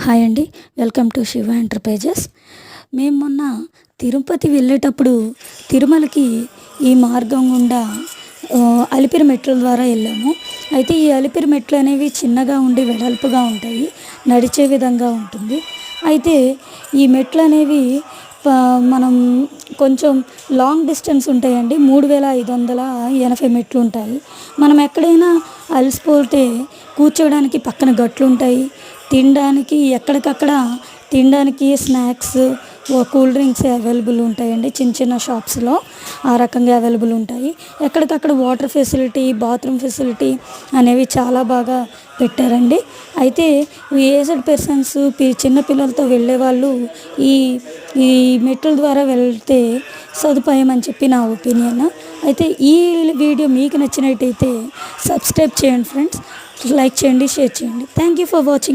Hi అండి. Welcome to Shiva enterprises. మేము మొన్న తిరుపతి వెళ్ళేటప్పుడు తిరుమలకి ఈ మార్గం గుండా అలిపిరి మెట్ల ద్వారా వెళ్ళాము. అయితే ఈ అలిపిరి మెట్లు అనేవి చిన్నగా ఉండి వెడల్పుగా ఉంటాయి, నడిచే విధంగా ఉంటుంది. అయితే ఈ మెట్లు అనేవి మనం కొంచెం లాంగ్ డిస్టెన్స్ ఉంటాయండి. 3580 మెట్లు ఉంటాయి. మనం ఎక్కడైనా అలసిపోతే కూర్చోడానికి పక్కన గట్లు ఉంటాయి. తినడానికి ఎక్కడికక్కడ తినడానికి స్నాక్స్, కూల్ డ్రింక్స్ అవైలబుల్ ఉంటాయండి. చిన్న చిన్న షాప్స్లో ఆ రకంగా అవైలబుల్ ఉంటాయి. ఎక్కడికక్కడ వాటర్ ఫెసిలిటీ, బాత్రూమ్ ఫెసిలిటీ అనేవి చాలా బాగా పెట్టారండి. అయితే ఏజ్డ్ పర్సన్స్, చిన్నపిల్లలతో వెళ్ళేవాళ్ళు ఈ ఈ మెట్ల ద్వారా వెళ్తే సదుపాయం అని చెప్పి నా ఒపీనియన్. అయితే ఈ వీడియో మీకు నచ్చినట్టయితే సబ్స్క్రైబ్ చేయండి ఫ్రెండ్స్, లైక్ చేయండి, షేర్ చేయండి. Thank you for watching.